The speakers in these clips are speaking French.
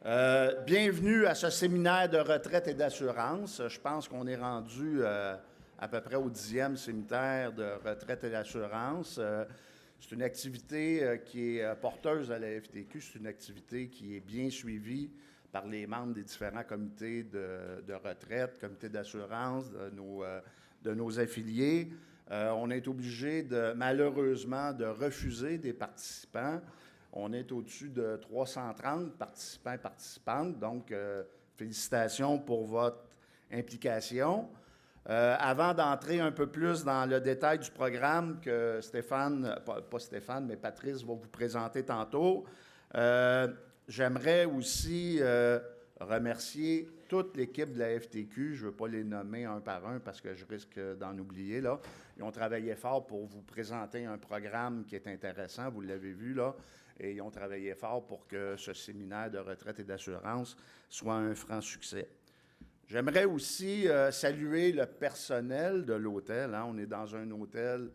Bienvenue à ce séminaire de retraite et d'assurance. Je pense qu'on est rendu à peu près au 10e séminaire de retraite et d'assurance. C'est une activité qui est porteuse à la FTQ. C'est une activité qui est bien suivie par les membres des différents comités de retraite, comités d'assurance, de nos affiliés. On est obligé, malheureusement, de refuser des participants. On est au-dessus de 330 participants et participantes, donc félicitations pour votre implication. Avant d'entrer un peu plus dans le détail du programme que Stéphane, pas Stéphane, mais Patrice va vous présenter tantôt, j'aimerais aussi remercier toute l'équipe de la FTQ. Je ne veux pas les nommer un par un parce que je risque d'en oublier, là. Ils ont travaillé fort pour vous présenter un programme qui est intéressant, vous l'avez vu, là, et ils ont travaillé fort pour que ce séminaire de retraite et d'assurance soit un franc succès. J'aimerais aussi saluer le personnel de l'hôtel, hein. On est dans un hôtel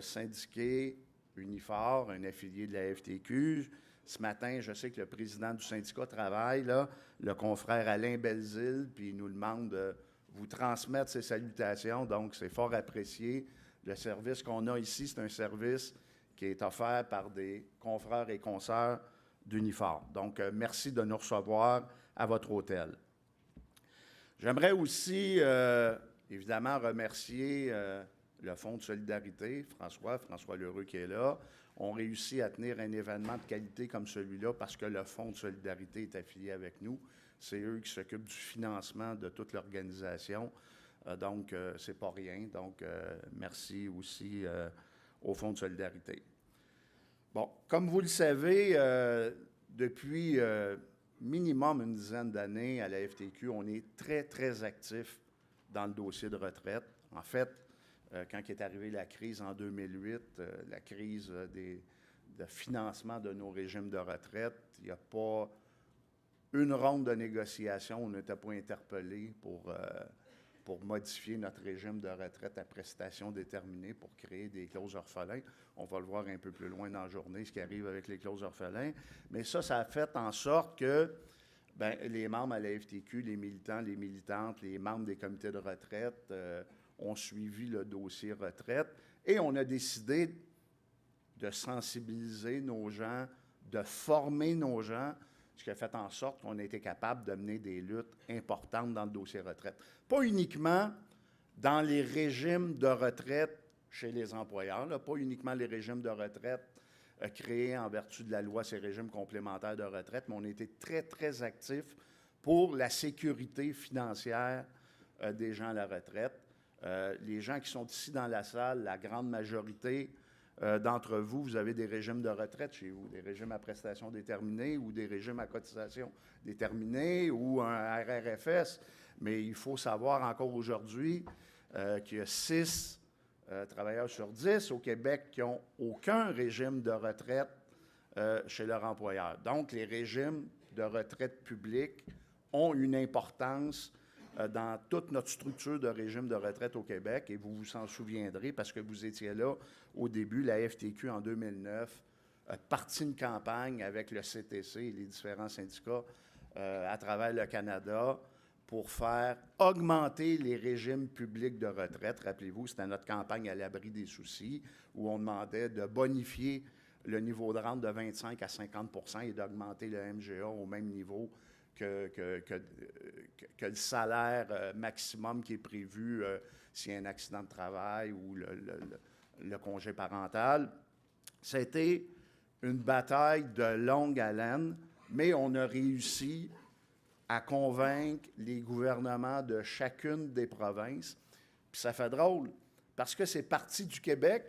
syndiqué, Unifor, un affilié de la FTQ. Ce matin, je sais que le président du syndicat travaille, là, le confrère Alain Belzile, puis il nous demande de vous transmettre ses salutations. Donc, c'est fort apprécié. Le service qu'on a ici, c'est un service qui est offert par des confrères et consoeurs d'Unifor. Donc, merci de nous recevoir à votre hôtel. J'aimerais aussi, évidemment, remercier le Fonds de solidarité, François Lheureux qui est là. On réussit à tenir un événement de qualité comme celui-là parce que le Fonds de solidarité est affilié avec nous. C'est eux qui s'occupent du financement de toute l'organisation. Donc, c'est pas rien. Donc, merci aussi au Fonds de solidarité. Bon, comme vous le savez, depuis minimum une dizaine d'années à la FTQ, on est très, très actif dans le dossier de retraite. En fait, quand est arrivée la crise en 2008, la crise de financement de nos régimes de retraite, il n'y a pas une ronde de négociation où on n'était pas interpellé pour modifier notre régime de retraite à prestations déterminées pour créer des clauses orphelins. On va le voir un peu plus loin dans la journée, ce qui arrive avec les clauses orphelins. Mais ça a fait en sorte que les membres à la FTQ, les militants, les militantes, les membres des comités de retraite ont suivi le dossier retraite et on a décidé de sensibiliser nos gens, de former nos gens, ce qui a fait en sorte qu'on a été capable de mener des luttes importantes dans le dossier retraite. Pas uniquement dans les régimes de retraite chez les employeurs, là, pas uniquement les régimes de retraite créés en vertu de la loi, ces régimes complémentaires de retraite, mais on a été très, très actifs pour la sécurité financière des gens à la retraite. Les gens qui sont ici dans la salle, la grande majorité d'entre vous, vous avez des régimes de retraite chez vous, des régimes à prestations déterminées ou des régimes à cotisation déterminée ou un RRFS. Mais il faut savoir encore aujourd'hui qu'il y a 6 travailleurs sur 10 au Québec qui n'ont aucun régime de retraite chez leur employeur. Donc, les régimes de retraite publics ont une importance dans toute notre structure de régime de retraite au Québec, et vous vous en souviendrez parce que vous étiez là au début, la FTQ en 2009 a parti une campagne avec le CTC et les différents syndicats à travers le Canada pour faire augmenter les régimes publics de retraite. Rappelez-vous, c'était notre campagne à l'abri des soucis où on demandait de bonifier le niveau de rente de 25 à 50 % et d'augmenter le MGA au même niveau que le salaire maximum qui est prévu s'il y a un accident de travail ou le congé parental. C'était une bataille de longue haleine, mais on a réussi à convaincre les gouvernements de chacune des provinces. Puis ça fait drôle, parce que c'est parti du Québec,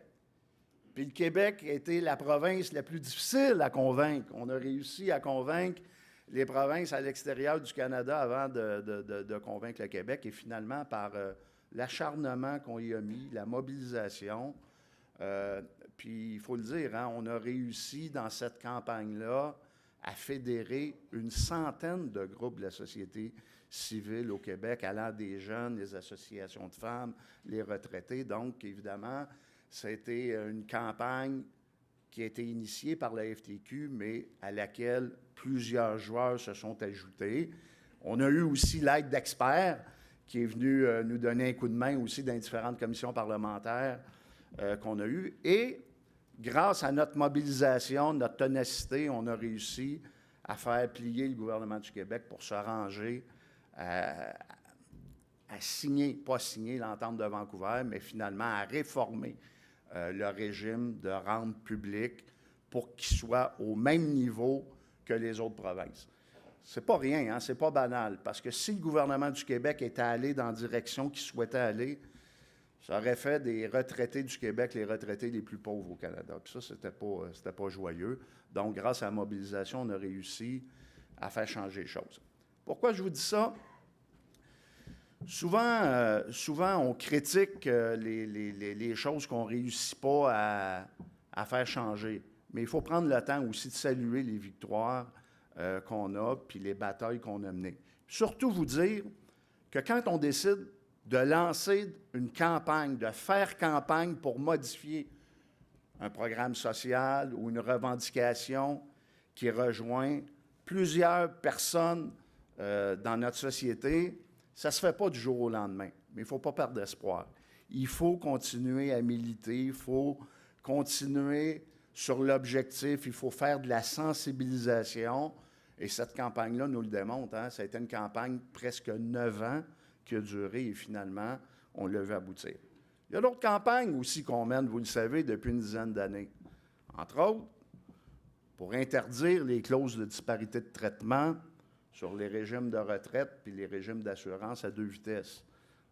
puis le Québec a été la province la plus difficile à convaincre. On a réussi à convaincre les provinces à l'extérieur du Canada avant de convaincre le Québec. Et finalement, par l'acharnement qu'on y a mis, la mobilisation, puis il faut le dire, hein, on a réussi dans cette campagne-là à fédérer une centaine de groupes de la société civile au Québec, allant des jeunes, les associations de femmes, les retraités. Donc, évidemment, ça a été une campagne qui a été initiée par la FTQ, mais à laquelle plusieurs joueurs se sont ajoutés. On a eu aussi l'aide d'experts qui est venu nous donner un coup de main aussi dans les différentes commissions parlementaires qu'on a eues. Et grâce à notre mobilisation, notre ténacité, on a réussi à faire plier le gouvernement du Québec pour se ranger à signer, pas signer l'entente de Vancouver, mais finalement à réformer le régime de rente publique pour qu'il soit au même niveau que les autres provinces. C'est pas rien, hein? C'est pas banal, parce que si le gouvernement du Québec était allé dans la direction qu'il souhaitait aller, ça aurait fait des retraités du Québec les retraités les plus pauvres au Canada. Puis ça, c'était pas joyeux. Donc, grâce à la mobilisation, on a réussi à faire changer les choses. Pourquoi je vous dis ça? Souvent, on critique les choses qu'on ne réussit pas à faire changer. Mais il faut prendre le temps aussi de saluer les victoires qu'on a, puis les batailles qu'on a menées. Surtout vous dire que quand on décide de lancer une campagne, de faire campagne pour modifier un programme social ou une revendication qui rejoint plusieurs personnes dans notre société, ça ne se fait pas du jour au lendemain, mais il ne faut pas perdre d'espoir. Il faut continuer à militer, il faut continuer sur l'objectif, il faut faire de la sensibilisation. Et cette campagne-là nous le démontre. Hein? Ça a été une campagne presque 9 ans qui a duré et finalement, on l'a vu aboutir. Il y a d'autres campagnes aussi qu'on mène, vous le savez, depuis une dizaine d'années. Entre autres, pour interdire les clauses de disparité de traitement sur les régimes de retraite puis les régimes d'assurance à 2 vitesses.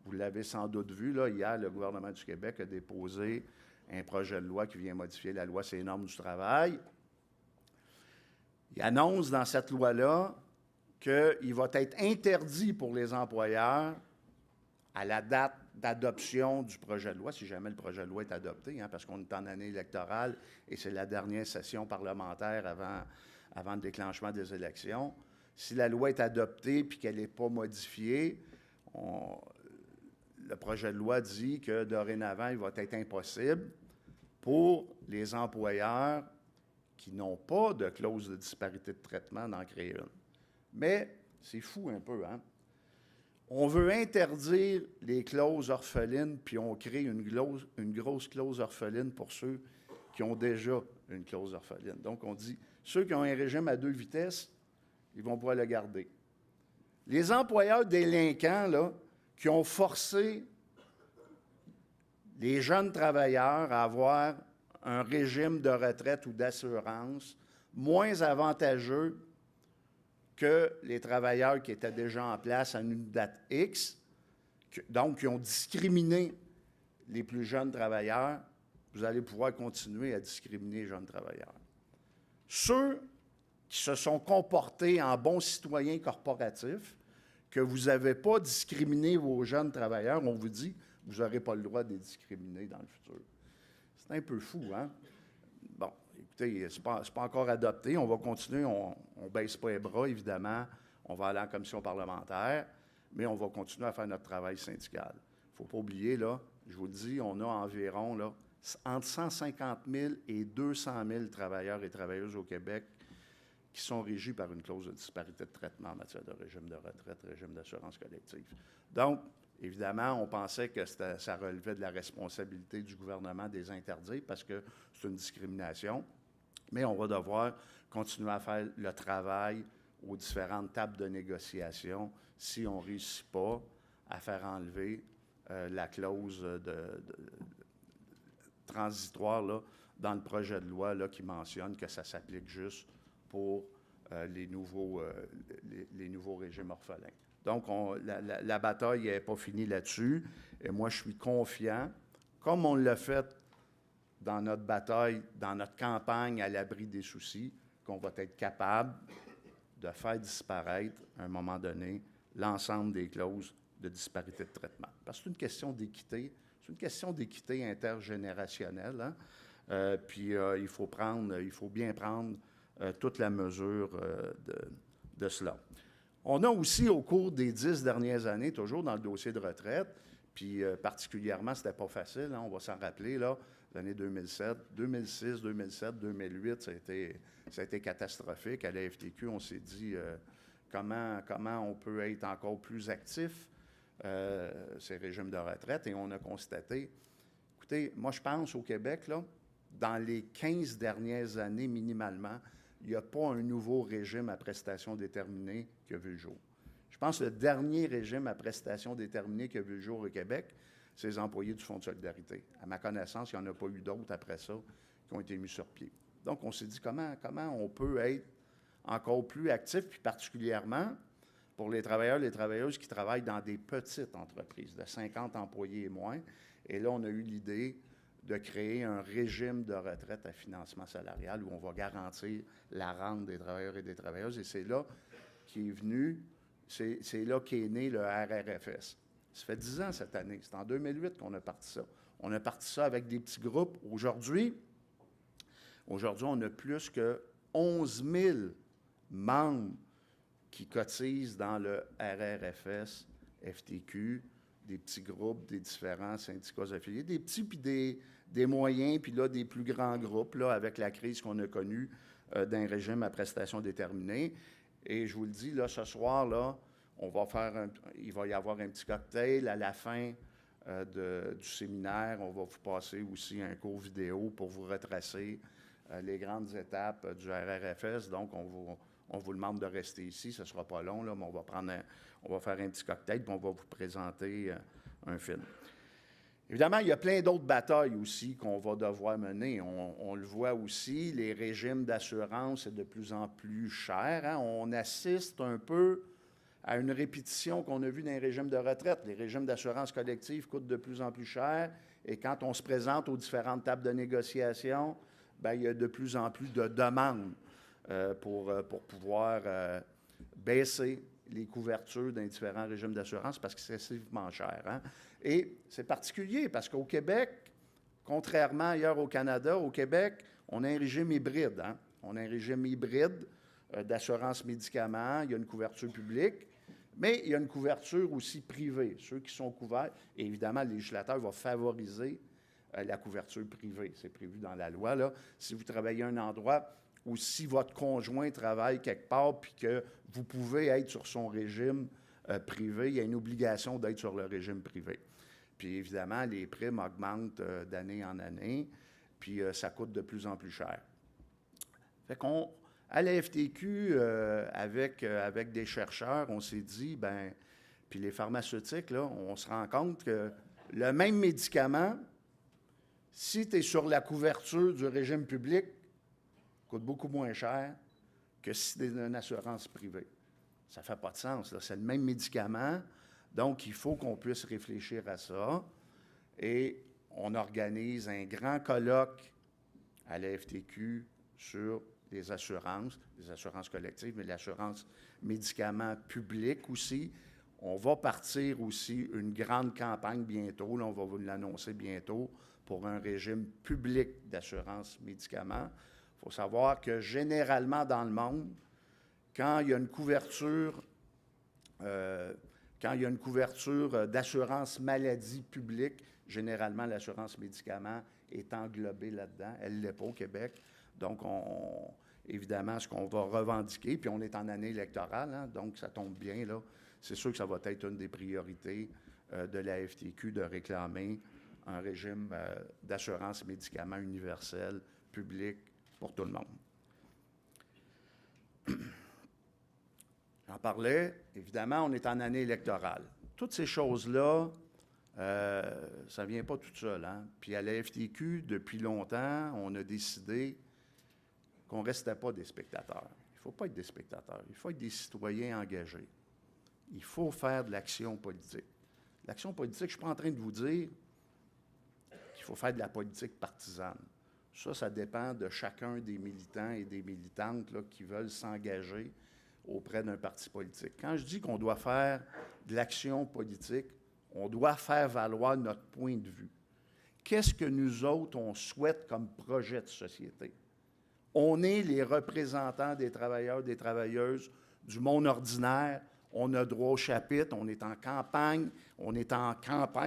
Vous l'avez sans doute vu, là, hier, le gouvernement du Québec a déposé un projet de loi qui vient modifier la loi sur les normes du travail. Il annonce dans cette loi-là qu'il va être interdit pour les employeurs, à la date d'adoption du projet de loi, si jamais le projet de loi est adopté, hein, parce qu'on est en année électorale et c'est la dernière session parlementaire avant le déclenchement des élections. Si la loi est adoptée et qu'elle n'est pas modifiée, le projet de loi dit que dorénavant, il va être impossible pour les employeurs qui n'ont pas de clause de disparité de traitement d'en créer une. Mais c'est fou un peu, hein? On veut interdire les clauses orphelines, puis on crée une grosse clause orpheline pour ceux qui ont déjà une clause orpheline. Donc, on dit, ceux qui ont un régime à 2 vitesses, ils vont pouvoir le garder. Les employeurs délinquants, là, qui ont forcé les jeunes travailleurs à avoir un régime de retraite ou d'assurance moins avantageux que les travailleurs qui étaient déjà en place à une date X, donc qui ont discriminé les plus jeunes travailleurs, vous allez pouvoir continuer à discriminer les jeunes travailleurs. Ceux qui se sont comportés en bons citoyens corporatifs, que vous n'avez pas discriminé vos jeunes travailleurs, on vous dit, vous n'aurez pas le droit de les discriminer dans le futur. C'est un peu fou, hein? Bon, écoutez, c'est pas encore adopté. On va continuer. On ne baisse pas les bras, évidemment. On va aller en commission parlementaire, mais on va continuer à faire notre travail syndical. Il ne faut pas oublier, là, je vous le dis, on a environ là, entre 150 000 et 200 000 travailleurs et travailleuses au Québec qui sont régis par une clause de disparité de traitement en matière de régime de retraite, régime d'assurance collective. Donc, évidemment, on pensait que ça relevait de la responsabilité du gouvernement de les interdire parce que c'est une discrimination, mais on va devoir continuer à faire le travail aux différentes tables de négociation si on ne réussit pas à faire enlever la clause transitoire là, dans le projet de loi là, qui mentionne que ça s'applique juste pour les nouveaux régimes orphelins. Donc, la bataille n'est pas finie là-dessus. Et moi, je suis confiant, comme on l'a fait dans notre bataille, dans notre campagne à l'abri des soucis, qu'on va être capable de faire disparaître, à un moment donné, l'ensemble des clauses de disparité de traitement. Parce que c'est une question d'équité, c'est une question d'équité intergénérationnelle, hein? Puis il faut bien prendre toute la mesure de cela. On a aussi, au cours des 10 dernières années, toujours dans le dossier de retraite, Puis particulièrement, c'était pas facile, hein, on va s'en rappeler, là, l'année 2007, 2006, 2007, 2008, ça a été catastrophique. À la FTQ, on s'est dit comment on peut être encore plus actif, ces régimes de retraite, et on a constaté, écoutez, moi je pense au Québec, là, dans les 15 dernières années minimalement, il n'y a pas un nouveau régime à prestations déterminées qui a vu le jour. Je pense que le dernier régime à prestations déterminées qui a vu le jour au Québec, c'est les employés du Fonds de solidarité. À ma connaissance, il n'y en a pas eu d'autres après ça qui ont été mis sur pied. Donc, on s'est dit comment on peut être encore plus actif, puis particulièrement pour les travailleurs et les travailleuses qui travaillent dans des petites entreprises de 50 employés et moins. Et là, on a eu l'idée de créer un régime de retraite à financement salarial où on va garantir la rente des travailleurs et des travailleuses. Et c'est là qui est venu, c'est là qu'est né le RRFS. Ça fait 10 ans cette année. C'est en 2008 qu'on a parti ça. On a parti ça avec des petits groupes. Aujourd'hui, on a plus que 11 000 membres qui cotisent dans le RRFS, FTQ, des petits groupes, des différents syndicats affiliés, des petits puis des moyens, puis là, des plus grands groupes, là, avec la crise qu'on a connue d'un régime à prestations déterminées. Et je vous le dis, là, ce soir, là, il va y avoir un petit cocktail à la fin du séminaire. On va vous passer aussi un cours vidéo pour vous retracer les grandes étapes du RRFS. Donc, on vous demande de rester ici. Ce ne sera pas long, là, mais on va faire un petit cocktail puis on va vous présenter un film. Évidemment, il y a plein d'autres batailles aussi qu'on va devoir mener. On le voit aussi, les régimes d'assurance, c'est de plus en plus cher. Hein? On assiste un peu à une répétition qu'on a vue dans les régimes de retraite. Les régimes d'assurance collective coûtent de plus en plus cher. Et quand on se présente aux différentes tables de négociation, bien, il y a de plus en plus de demandes pour pouvoir baisser les couvertures dans les différents régimes d'assurance parce que c'est excessivement cher. Hein? Et c'est particulier parce qu'au Québec, contrairement ailleurs au Canada, au Québec, on a un régime hybride. Hein? On a un régime hybride d'assurance médicaments, il y a une couverture publique, mais il y a une couverture aussi privée. Ceux qui sont couverts, et évidemment, le législateur va favoriser la couverture privée. C'est prévu dans la loi. Là. Si vous travaillez à un endroit ou si votre conjoint travaille quelque part puis que vous pouvez être sur son régime privé, il y a une obligation d'être sur le régime privé. Puis évidemment, les primes augmentent d'année en année, puis ça coûte de plus en plus cher. Fait qu'on, à la FTQ, avec des chercheurs, on s'est dit, bien, puis les pharmaceutiques, là, on se rend compte que le même médicament, si tu es sur la couverture du régime public, coûte beaucoup moins cher que si tu es dans une assurance privée. Ça ne fait pas de sens. C'est le même médicament, donc il faut qu'on puisse réfléchir à ça. Et on organise un grand colloque à la FTQ sur les assurances collectives, mais l'assurance médicaments publics aussi. On va partir aussi une grande campagne bientôt, là, on va vous l'annoncer bientôt, pour un régime public d'assurance médicaments. Il faut savoir que généralement dans le monde, quand il y a une couverture d'assurance maladie publique, généralement l'assurance médicaments est englobée là-dedans. Elle ne l'est pas au Québec. Donc, évidemment, ce qu'on va revendiquer, puis on est en année électorale, hein, donc ça tombe bien, là. C'est sûr que ça va être une des priorités de la FTQ de réclamer un régime d'assurance médicaments universel, public, pour tout le monde. J'en parlais, évidemment, on est en année électorale. Toutes ces choses-là, ça ne vient pas tout seul. Hein? Puis à la FTQ, depuis longtemps, on a décidé qu'on ne restait pas des spectateurs. Il ne faut pas être des spectateurs, il faut être des citoyens engagés. Il faut faire de l'action politique. L'action politique, je ne suis pas en train de vous dire qu'il faut faire de la politique partisane. Ça dépend de chacun des militants et des militantes là, qui veulent s'engager auprès d'un parti politique. Quand je dis qu'on doit faire de l'action politique, on doit faire valoir notre point de vue. Qu'est-ce que nous autres, on souhaite comme projet de société? On est les représentants des travailleurs, des travailleuses, du monde ordinaire. On a droit au chapitre, on est en campagne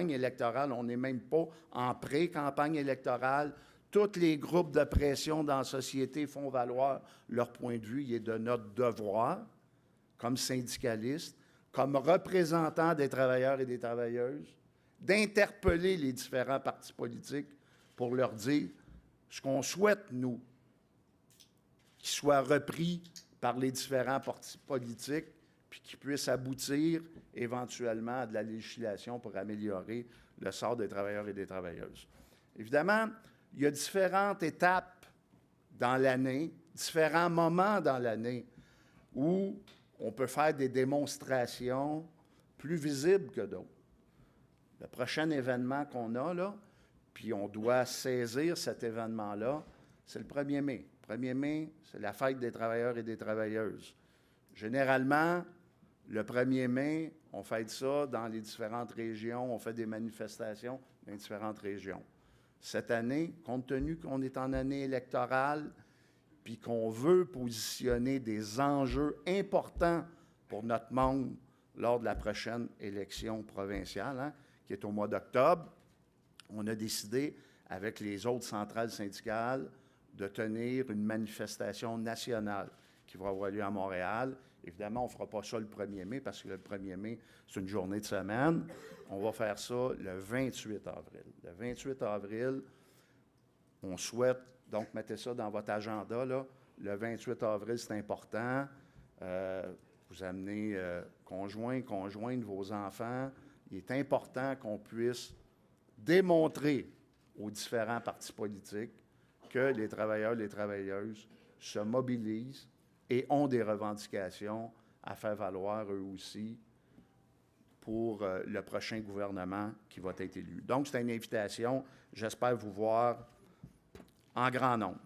électorale, on n'est même pas en pré-campagne électorale. Tous les groupes de pression dans la société font valoir leur point de vue. Il est de notre devoir, comme syndicalistes, comme représentants des travailleurs et des travailleuses, d'interpeller les différents partis politiques pour leur dire ce qu'on souhaite, nous, qu'il soit repris par les différents partis politiques, puis qui puisse aboutir éventuellement à de la législation pour améliorer le sort des travailleurs et des travailleuses. Évidemment, il y a différentes étapes dans l'année, différents moments dans l'année où on peut faire des démonstrations plus visibles que d'autres. Le prochain événement qu'on a, là, puis on doit saisir cet événement-là, c'est le 1er mai. Le 1er mai, c'est la fête des travailleurs et des travailleuses. Généralement, le 1er mai, on fête ça dans les différentes régions, on fait des manifestations dans les différentes régions. Cette année, compte tenu qu'on est en année électorale, puis qu'on veut positionner des enjeux importants pour notre monde lors de la prochaine élection provinciale, hein, qui est au mois d'octobre, on a décidé, avec les autres centrales syndicales, de tenir une manifestation nationale qui va avoir lieu à Montréal. Évidemment, on ne fera pas ça le 1er mai parce que le 1er mai, c'est une journée de semaine. On va faire ça le 28 avril. Le 28 avril, on souhaite, donc mettez ça dans votre agenda, là. Le 28 avril, c'est important. Vous amenez conjointe, vos enfants. Il est important qu'on puisse démontrer aux différents partis politiques que les travailleurs et les travailleuses se mobilisent et ont des revendications à faire valoir eux aussi pour le prochain gouvernement qui va être élu. Donc, c'est une invitation. J'espère vous voir en grand nombre.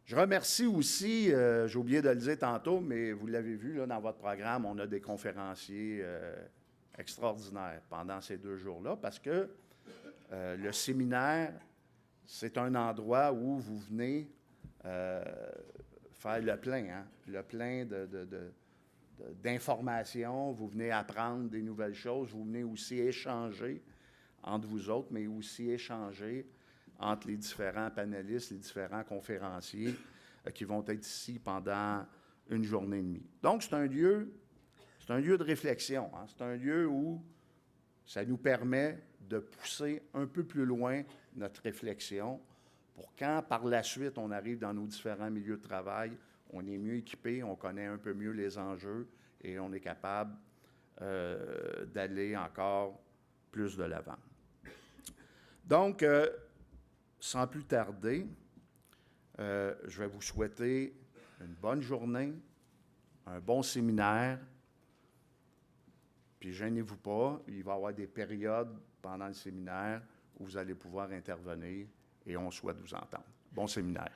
Je remercie aussi, j'ai oublié de le dire tantôt, mais vous l'avez vu là, dans votre programme, on a des conférenciers extraordinaires pendant ces 2 jours-là parce que le séminaire, c'est un endroit où vous venez faire le plein, hein, le plein d'informations, vous venez apprendre des nouvelles choses, vous venez aussi échanger entre vous autres, mais aussi échanger entre les différents panélistes, les différents conférenciers qui vont être ici pendant une journée et demie. Donc, c'est un lieu de réflexion, hein, c'est un lieu où ça nous permet de pousser un peu plus loin notre réflexion pour quand, par la suite, on arrive dans nos différents milieux de travail, on est mieux équipé, on connaît un peu mieux les enjeux et on est capable d'aller encore plus de l'avant. Donc, sans plus tarder, je vais vous souhaiter une bonne journée, un bon séminaire. Puis, gênez-vous pas, il va y avoir des périodes pendant le séminaire où vous allez pouvoir intervenir et on souhaite vous entendre. Bon séminaire.